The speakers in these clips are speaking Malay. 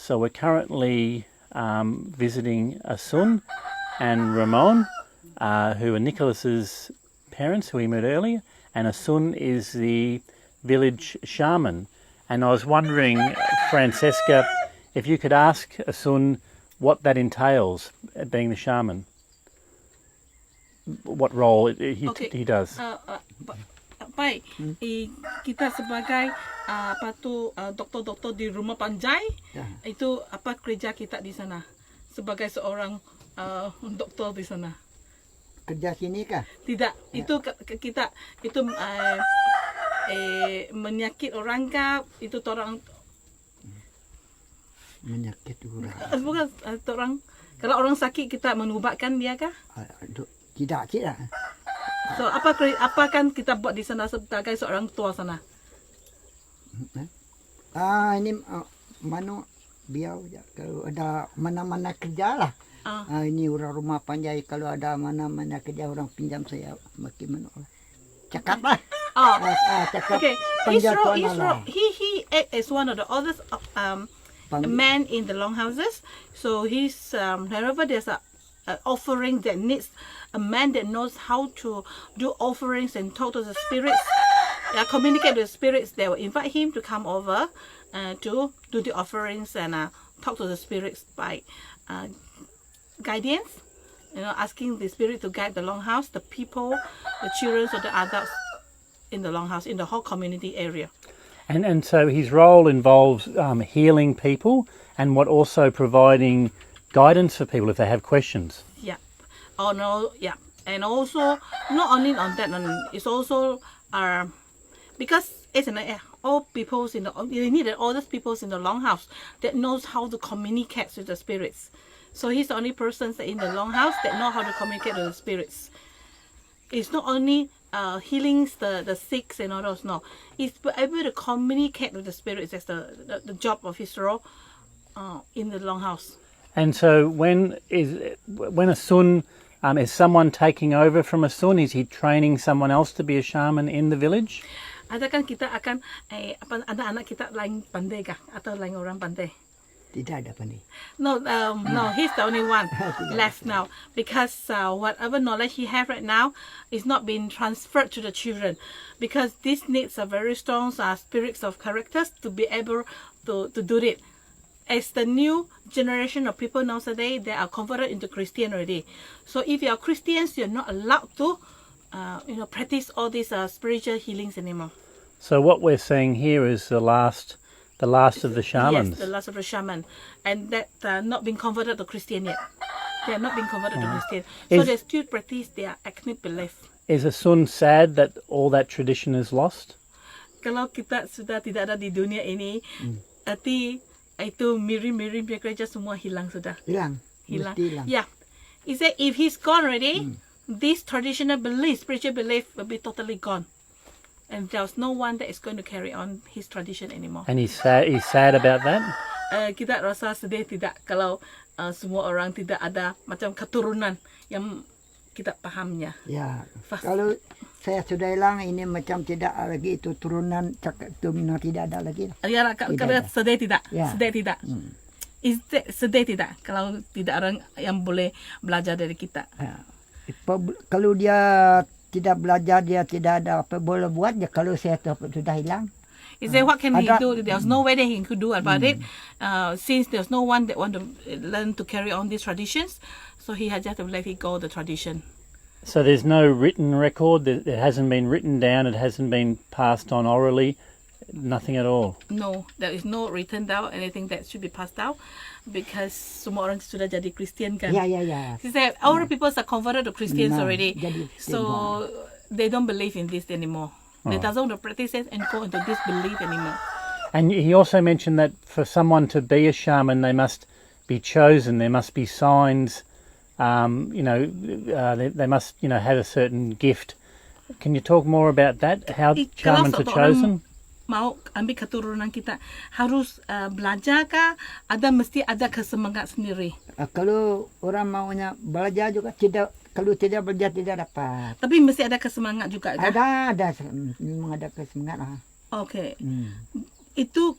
So we're currently visiting Asun and Ramon, who are Nicholas's parents, who we met earlier, and Asun is the village shaman. And I was wondering, Francesca, if you could ask Asun what that entails, being the shaman. What role he does. Baik, kita sebagai doktor-doktor di rumah panjai, itu apa kerja kita di sana sebagai seorang doktor di sana. Kerja sini kah? Tidak, itu kita itu menyakit orang kah? Itu orang menyakit orang. Bukan orang. Kalau orang sakit kita menubatkan dia kah? Tidak. So apa kan kita buat di sana sebagai seorang tua sana? Ini mana biar kalau ada mana-mana kerja lah. Ini orang rumah panjai, kalau ada mana-mana kerja orang pinjam saya bagaimana cakap lah. Cakap. Okay. He is one of the oldest men in the longhouses. So he's wherever there's a offering that needs a man that knows how to do offerings and talk to the spirits, communicate with the spirits, they will invite him to come over to do the offerings and talk to the spirits by guidance, asking the spirit to guide the longhouse, the people, the children, or the adults in the longhouse, in the whole community area. And so his role involves healing people and what also providing guidance for people if they have questions. Yeah. Oh no, yeah. And also not only on that, it's also because it's all peoples in the you need all those peoples in the longhouse that knows how to communicate with the spirits. So he's the only person in the longhouse that know how to communicate with the spirits. It's not only healings the sick and all those. No, he's able to communicate with the spirits. That's the job of his role in the longhouse. And so when Asun is someone taking over from Asun, is he training someone else to be a shaman in the village? Ada kan kita akan anak-anak kita lain pandai kah atau lain orang pandai? Tidak ada pandai. No, he's the only one left now because whatever knowledge he have right now is not being transferred to the children because this needs a very strong spirits of characters to be able to do it. As the new generation of people nowadays, they are converted into Christian already. So if you are Christians, you're not allowed to, practice all these spiritual healings anymore. So what we're seeing here is the last of the shamans. Yes, the last of the shaman, and that not been converted to Christian yet. They are not being converted to Christian, so they still practice their ethnic belief. Is Asun sad that all that tradition is lost? Kalau kita sudah tidak ada di dunia ini, arti itu mirim-mirim gereja semua hilang sudah. Hilang. Yeah. He said if he's gone already, this traditional belief, spiritual belief will be totally gone. And there's no one that is going to carry on his tradition anymore. And he's sad about that? Kita rasa sedih tidak kalau semua orang tidak ada macam keturunan yang kita pahamnya. Ya. Kalau saya sudah hilang, ini macam tidak lagi itu turunan cakap itu tidak ada lagi. Ya, kalau sedih tidak, ya. Sedih tidak. Sedih tidak kalau tidak orang yang boleh belajar dari kita. Ya. Kalau dia tidak belajar, dia tidak ada apa boleh buat. Ya, kalau saya sudah hilang. He said, what can he do? There's no way that he could do about it. Since there's no one that want to learn to carry on these traditions, so he had just to let it go, the tradition. So there's no written record, it hasn't been written down, it hasn't been passed on orally, nothing at all? No, there is no written down, anything that should be passed down, because semua orang sudah jadi Christian kan? Ya. He said, all the people are converted to Christians already, so they don't believe in this anymore. They don't want to practice it and go into disbelief anymore. And he also mentioned that for someone to be a shaman, they must be chosen, there must be signs. They must, have a certain gift. Can you talk more about that? How shamans are chosen? Mau ambil keturunan kita harus belajar kah? Mesti ada kesemangat sendiri. Kalau orang maunya belajar juga tidak. Kalau tidak belajar tidak dapat. Tapi mesti ada kesemangat juga kah? Ada memang ada kesemangat. Okay. Itu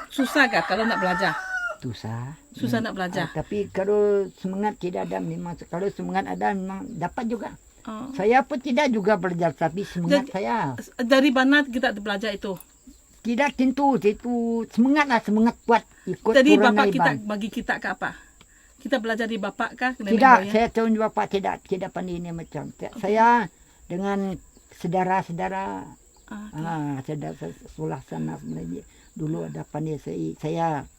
Susah gak kalau nak belajar? Susah. Susah nak belajar. Tapi kalau semangat tidak ada memang, kalau semangat ada memang dapat juga. Oh. Saya pun tidak juga belajar, tapi semangat saya. Dari mana kita belajar itu? Tidak tentu, itu semangatlah, semangat kuat ikut Jadi Quran bapak Iban. kita bagi kita ke apa? Kita belajar di bapak kah? Nenek Tidak, moyang? saya tahu bapak tidak pandai ini macam. Saya dengan saudara-saudara, saudara sekolah sana sebenarnya dulu ada pandai saya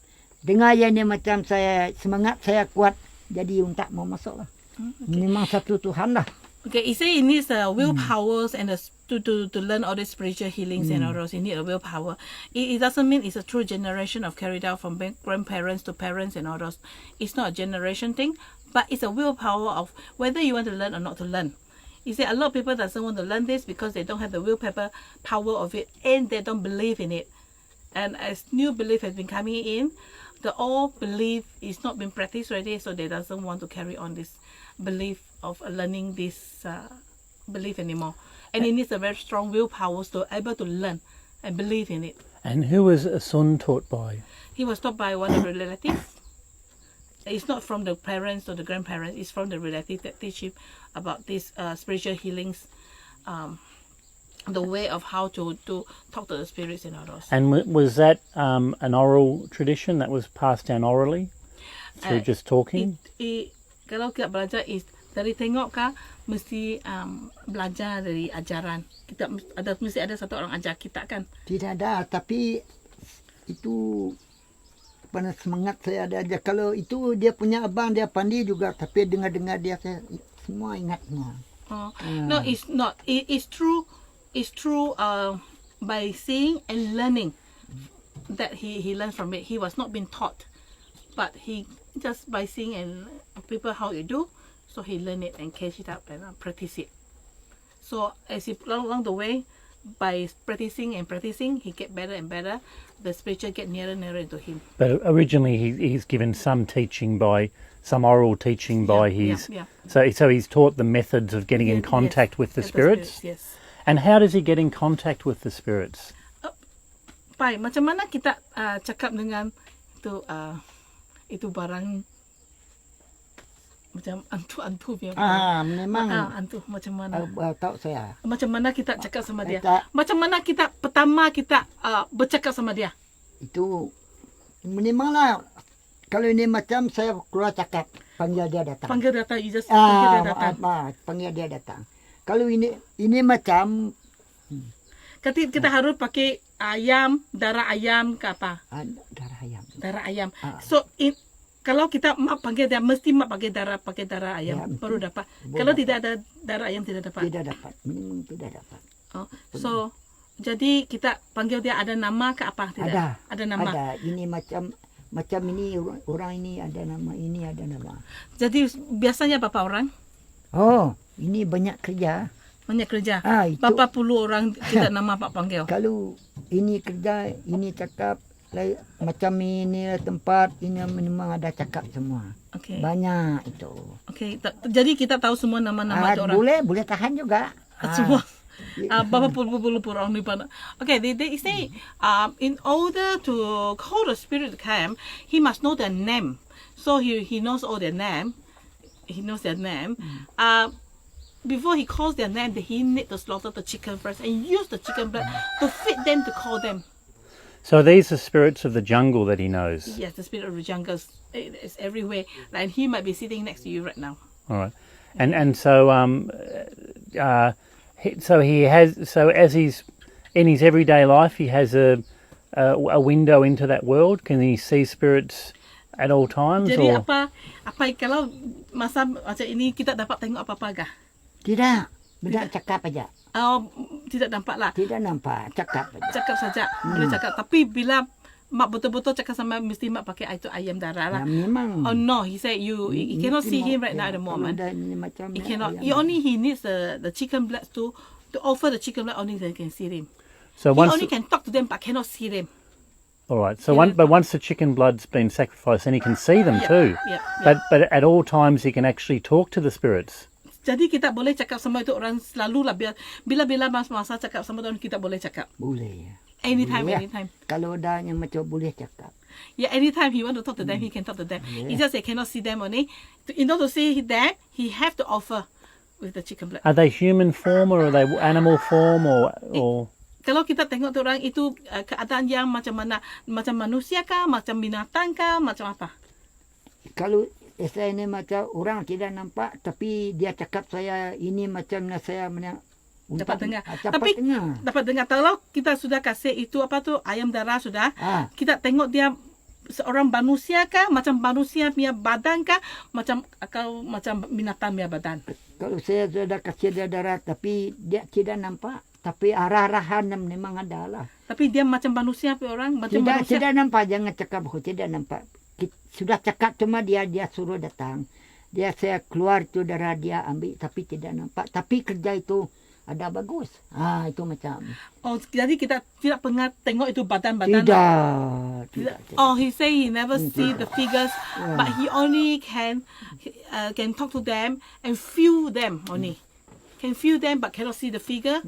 dengar yang ini macam saya semangat saya kuat jadi untuk mau masuk lah. Memang satu Tuhan lah. Okay, you say it needs willpowers and to learn all these spiritual healings and all those. You need a willpower. It doesn't mean it's a true generation of carried out from grandparents to parents and all those. It's not a generation thing, but it's a willpower of whether you want to learn or not to learn. You see, a lot of people doesn't want to learn this because they don't have the willpower power of it and they don't believe in it. And as new belief has been coming in, the old belief is not being practiced already, so they doesn't want to carry on this belief of learning this belief anymore. And it needs a very strong willpower to able to learn and believe in it. And who was Sun taught by? He was taught by one of the relatives. It's not from the parents or the grandparents. It's from the relatives that teach him about these spiritual healings, the way of how to talk to the spirits and all those. And was that an oral tradition that was passed down orally through just talking? Kalau kita belajar dari tengok kah, mesti belajar dari ajaran. Kita mesti ada satu orang ajar kita kan? Tidak ada, tapi itu pada semangat saya ada aja. Kalau itu dia punya abang, dia pandai juga, tapi dengar-dengar dia saya semua ingat semua. No, it's not. It's true. It's true. By seeing and learning that he learned from it. He was not being taught, but he just by seeing and people how you do, so he learned it and catch it up and practice it. So as he along the way, by practicing and practicing, he get better and better. The spiritual get nearer and nearer to him. But originally he's given some teaching by, some oral teaching by his... Yeah. So he's taught the methods of getting in contact with the spirits? Yes. And how does he get in contact with the spirits? Pai, macam mana kita cakap dengan itu barang macam antu punya. Memang. Antu macam mana? Tahu saya. Macam mana kita cakap sama dia? Macam mana kita pertama kita bercakap sama dia? Itu memanglah kalau ini macam saya keluar cakap, panggil dia datang. Panggil dia datang, you just panggil dia datang. Panggil dia datang. Kalau ini macam kita harus pakai ayam, darah ayam ke apa? Darah ayam. Darah ayam. So kalau kita mak panggil dia, mesti mak pakai darah ayam baru dapat. Kalau tidak ada darah ayam tidak dapat. Tidak dapat. Memang tidak dapat. So jadi kita panggil dia ada nama ke apa? Tidak. Ada nama. Ada. Ini macam ini orang ini ada nama, ini ada nama. Jadi biasanya berapa orang? Ini banyak kerja. Banyak kerja. Berapa puluh orang kita nama Pak panggil? Kalau ini kerja, ini cakap, macam ini tempat, ini memang ada cakap semua. Okay. Banyak itu. Okay. Jadi kita tahu semua nama-nama orang. Boleh tahan juga. Semua. Berapa puluh orang di mana? Okay, they say in order to call the spirit to come, he must know their name. So he knows all their name. He knows their name. Before he calls their name, he need to slaughter the chicken first and use the chicken blood to feed them to call them. So these are spirits of the jungle that he knows? Yes, the spirit of the jungle is everywhere. And he might be sitting next to you right now. All right. And so as he's in his everyday life, he has a window into that world. Can he see spirits at all times? Jadi apa kalau masa macam ini kita dapat tengok apa-apa kah? Tidak cakap aja. Tidak nampak lah. Tidak nampak, cakap aja. Cakap saja, boleh cakap. Tapi bila mak betul-betul cakap sama, mesti mak pakai itu ayam darah lah. Memang. No, he said you cannot see him right now at the moment. He cannot. He needs the chicken blood to offer the chicken blood only then can see them. So he only can talk to them but cannot see them. All right. So once the chicken blood's been sacrificed, then he can see them too. Yeah. But at all times he can actually talk to the spirits. Jadi kita boleh cakap sama itu orang selalu lah bila masa cakap sama orang kita boleh cakap. Boleh. Anytime, Boleh. anytime. Kalau dah yang macam boleh cakap. Yeah, anytime he want to talk to them, he can talk to them. He just cannot see them only. In order to see them, he have to offer with the chicken blood. Are they human form or are they animal form or? Kalau kita tengok tu orang itu keadaan yang macam mana, macam manusia kah, macam binatang kah, macam apa? Kalau saya ni macam orang tidak nampak, tapi dia cakap saya ini macam saya Dapat dengar. Dapat dengar. Dapat dengar. Kalau kita sudah kasih itu apa tu ayam darah sudah, kita tengok dia seorang manusia kah, macam manusia punya badan kah, macam binatang punya badan. Kalau saya sudah kasih dia darah, tapi dia tidak nampak, tapi arah-arahan memang ada lah. Tapi dia macam manusia punya orang, macam Tidak, manusia. tidak nampak, jangan cakap tidak nampak. Sudah cakap cuma dia suruh datang. Saya keluar itu darah dia ambil, tapi tidak nampak. Tapi kerja itu ada bagus. Itu macam. Oh, jadi kita tidak pernah tengok itu badan-badan. Tidak. Oh, he say he never see the figures, but he only can talk to them and feel them only. Can feel them, but cannot see the figure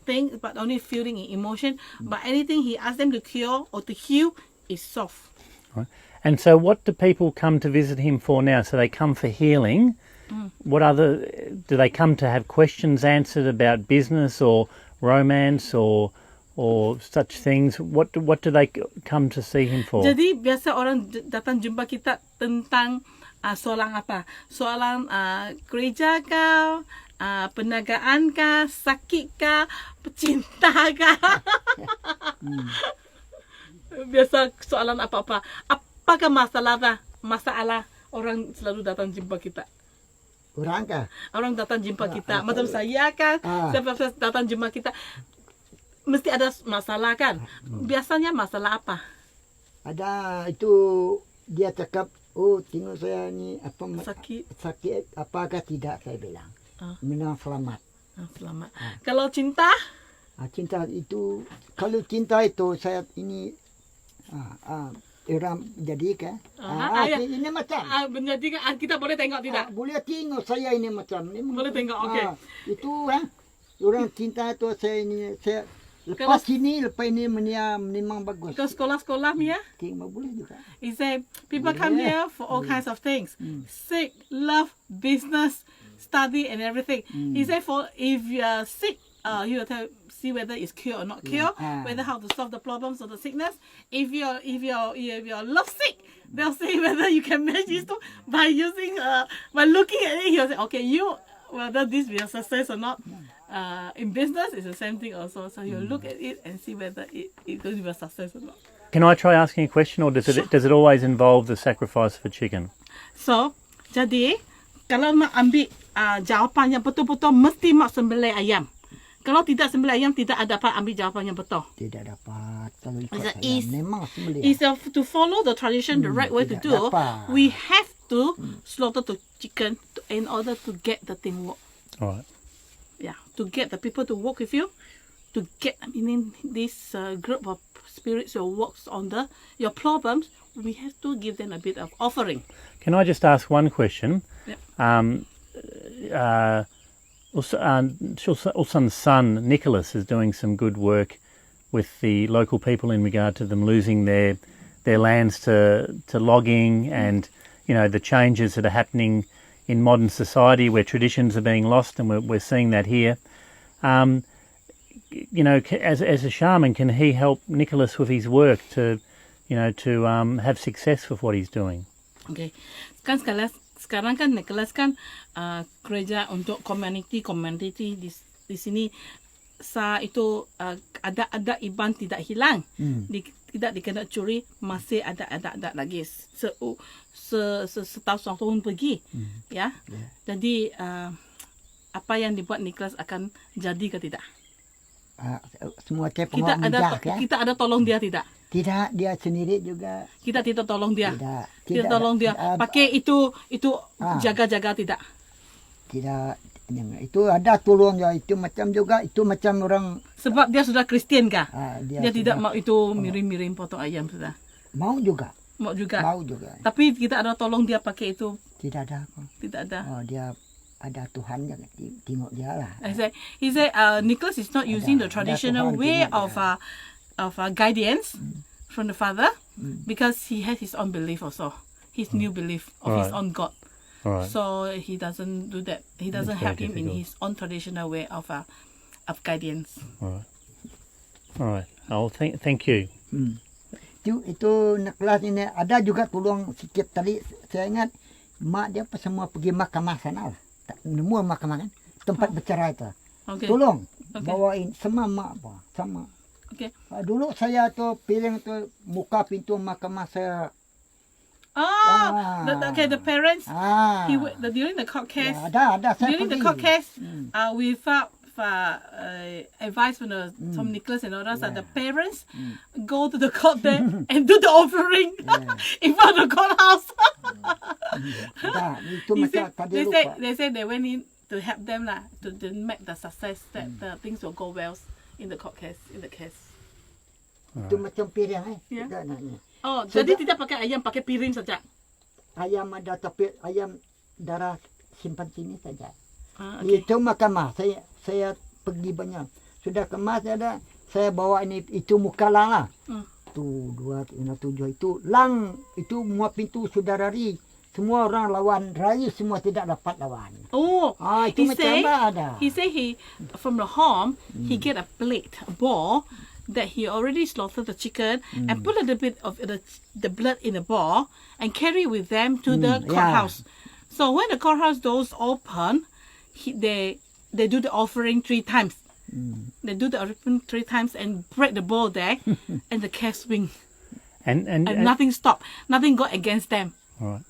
thing, but only feeling emotion. But anything he asks them to cure or to heal is soft. Right. And so what do people come to visit him for now? So they come for healing. What do they come to have questions answered about business or romance or such things? What do they come to see him for? Jadi biasa orang datang jumpa kita tentang soalan apa? Soalan gereja kah, perniagaan kah, sakit kah, cinta kah? Biasa soalan apa-apa. Apakah masalah orang selalu datang jumpa kita? Orang kah? Orang datang jumpa kita. Macam saya kan, siapa datang jumpa kita, mesti ada masalah kan? Biasanya masalah apa? Ada itu dia cakap, tengok saya ni apa sakit apakah tidak, saya bilang. Memang selamat. Selamat. Kalau cinta? Cinta itu, kalau cinta itu saya ini orang jadikan. Ini macam. Menjadikan kita boleh tengok tidak? Boleh tengok saya ini macam. Boleh tengok, okey. Itu orang cinta itu saya ini lepas ini memang bagus. Ke sekolah-sekolah Mia? Tengok boleh juga. He said people come here for all kinds of things. Sick, love, business, study and everything. He said if you are sick, he will see whether it's cure or not cure, whether how to solve the problems of the sickness. If you're love sick, they'll see whether you can manage it by looking at it. He'll say, okay, whether this will success or not. In business, it's the same thing also. So you look at it and see whether it will be a success or not. Can I try asking a question, or does it always involve the sacrifice of a chicken? So, jadi kalau nak ambil jawapan yang betul-betul mesti mak sembelih ayam. Kalau tidak sembelih ayam, tidak dapat ambil jawapan yang betul. Tidak dapat. Kalau ikut saya memang sembelih. To follow the tradition, the right way to do, we have to slaughter the chicken in order to get the thing work. All right. Yeah, to get the people to work with you, to get this group of spirits who works on your problems, we have to give them a bit of offering. Can I just ask one question? Yep. Ulsan's son Nicholas is doing some good work with the local people in regard to them losing their lands to logging, and the changes that are happening in modern society where traditions are being lost, and we're seeing that here. As a shaman, can he help Nicholas with his work to have success with what he's doing? Okay, sekarang kan Nicholas kan gereja untuk community di sini itu ada Iban tidak hilang, tidak dikena curi, masih ada lagi setahun pergi, ya. Jadi apa yang dibuat Nicholas akan jadi ke tidak? Semua kita ada tolong dia tidak? Tidak, dia sendiri juga. Kita tidak tolong dia. Tidak tolong dia. Pakai itu jaga-jaga tidak. Tidak, itu ada tolong ya, itu macam juga, itu macam orang. Sebab dia sudah Kristian kah? Dia tidak mau itu miring-miring potong ayam sudah. Mau juga. Mau juga. Tapi kita ada tolong dia pakai itu. Tidak ada. Tidak ada. Dia ada Tuhan yang tengok dia lah. He said Nicholas is not using the traditional way of of guidance from the father, because he has his own belief also, his new belief of his own God. Right. So he doesn't do that. He doesn't very help him in difficult. his own traditional way of guidance. All right. Oh, thank you. Itu nak kelas ini ada juga tolong sikit tadi. Saya ingat mak dia pas semua pergi mahkamah sana lah. Semua mahkamah kan tempat bercerai itu. Okay. Tolong bawain semua mak apa sama. Okay. Dulu saya tu piring tu muka pintu mahkamah saya. The parents. During the court case. Ya, ada. Saya During the pergi. court case, without advice from Nicholas and others, the parents go to the court there and do the offering in front of the courthouse. Itu macam tadi lupa. They say they went in to help them lah, to make the success that the things will go well in the court case, in the case. Itu macam piring Ya. Nanya. Oh, jadi tidak pakai ayam, pakai piring saja. Ayam ada tapi ayam darah simpan sini saja. Okay. Itu mahkamah. Saya pergi banyak. Sudah kemas ada. Saya bawa ini itu muka lang lah. Tu 2, 7 itu lang itu semua pintu sudah lari. Semua orang lawan rayu semua tidak dapat lawan. Oh, Itu macam ada. He say from the home he get a plate, a bowl that he already slaughtered the chicken and put a little bit of the blood in a bowl and carry with them to the courthouse. So when the courthouse doors open, they do the offering 3 times. They do the offering 3 times and break the bowl there, and the case swing. And nothing stopped. Nothing got against them. All right.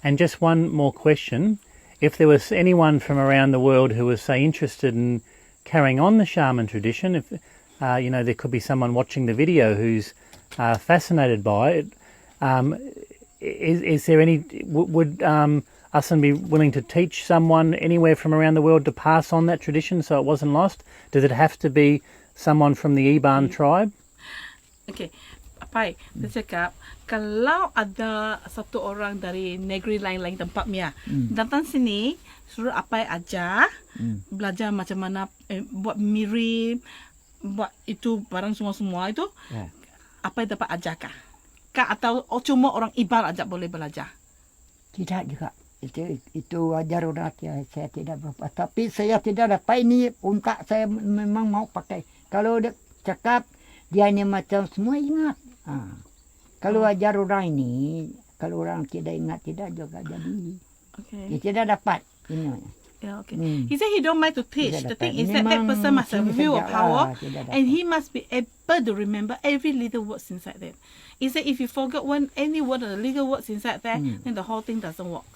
And just one more question. If there was anyone from around the world who was, say, interested in carrying on the shaman tradition, if there could be someone watching the video who's fascinated by it, is there any, would Asan be willing to teach someone anywhere from around the world to pass on that tradition so it wasn't lost? Does it have to be someone from the Iban tribe? Okay. Apai, dia cakap, kalau ada satu orang dari negeri lain-lain tempat Mia, datang sini, suruh Apai ajar, belajar macam mana buat mirip, buat itu barang semua-semua itu, Apai dapat ajarkah? Atau cuma orang Iban aja boleh belajar? Tidak juga. Itu ajar urat ya, saya tidak berapa. Tapi saya tidak dapat ini untak saya memang mau pakai. Kalau dia cakap dia ini macam semua ingat. Kalau ajar orang ini, kalau orang tidak ingat tidak juga jadi. Okay. Dia tidak dapat. Ini. Yeah, okay. He said he don't mind to teach. The thing is that person must have a view of power, and he must be able to remember every little words inside there. He said if you forget any word of the legal words inside there, then the whole thing doesn't work.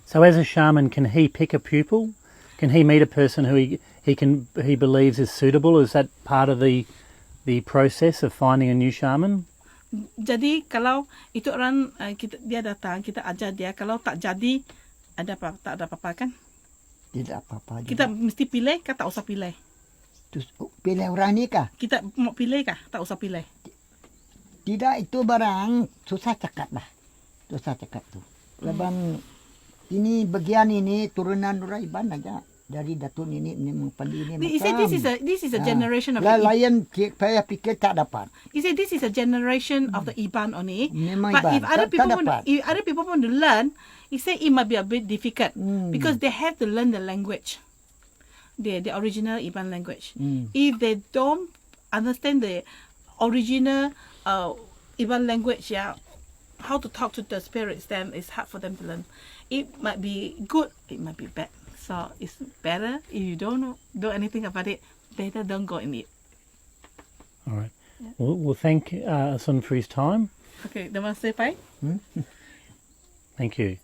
So as a shaman, can he pick a pupil? Can he meet a person who he believes is suitable? Is that part of the process of finding a new shaman? Jadi kalau itu orang dia datang, kita ajar dia, kalau tak jadi tak ada apa-apa kan? Tidak apa-apa. Kita mesti pilih kah tak usah pilih? Terus pilih orang ni kah? Kita mau pilih kah tak usah pilih? Tidak, itu barang susah cakap lah. Susah cakap tu. Leban ini bagian ini turunan orang Iban aja. Dari Datun ini memang pandi ini He said this is a generation of lain saya pikir tak dapat. He said this is a generation of the Iban only. Memang But Iban. if other people want to learn, he said it might be a bit difficult because they have to learn the language, the original Iban language. If they don't understand the original Iban language, how to talk to the spirits, then it's hard for them to learn. It might be good, it might be bad. So it's better if you don't do anything about it. Better don't go in it. All right. Yeah. Well, thank Asan for his time. Okay, terima kasih, Pai. Thank you.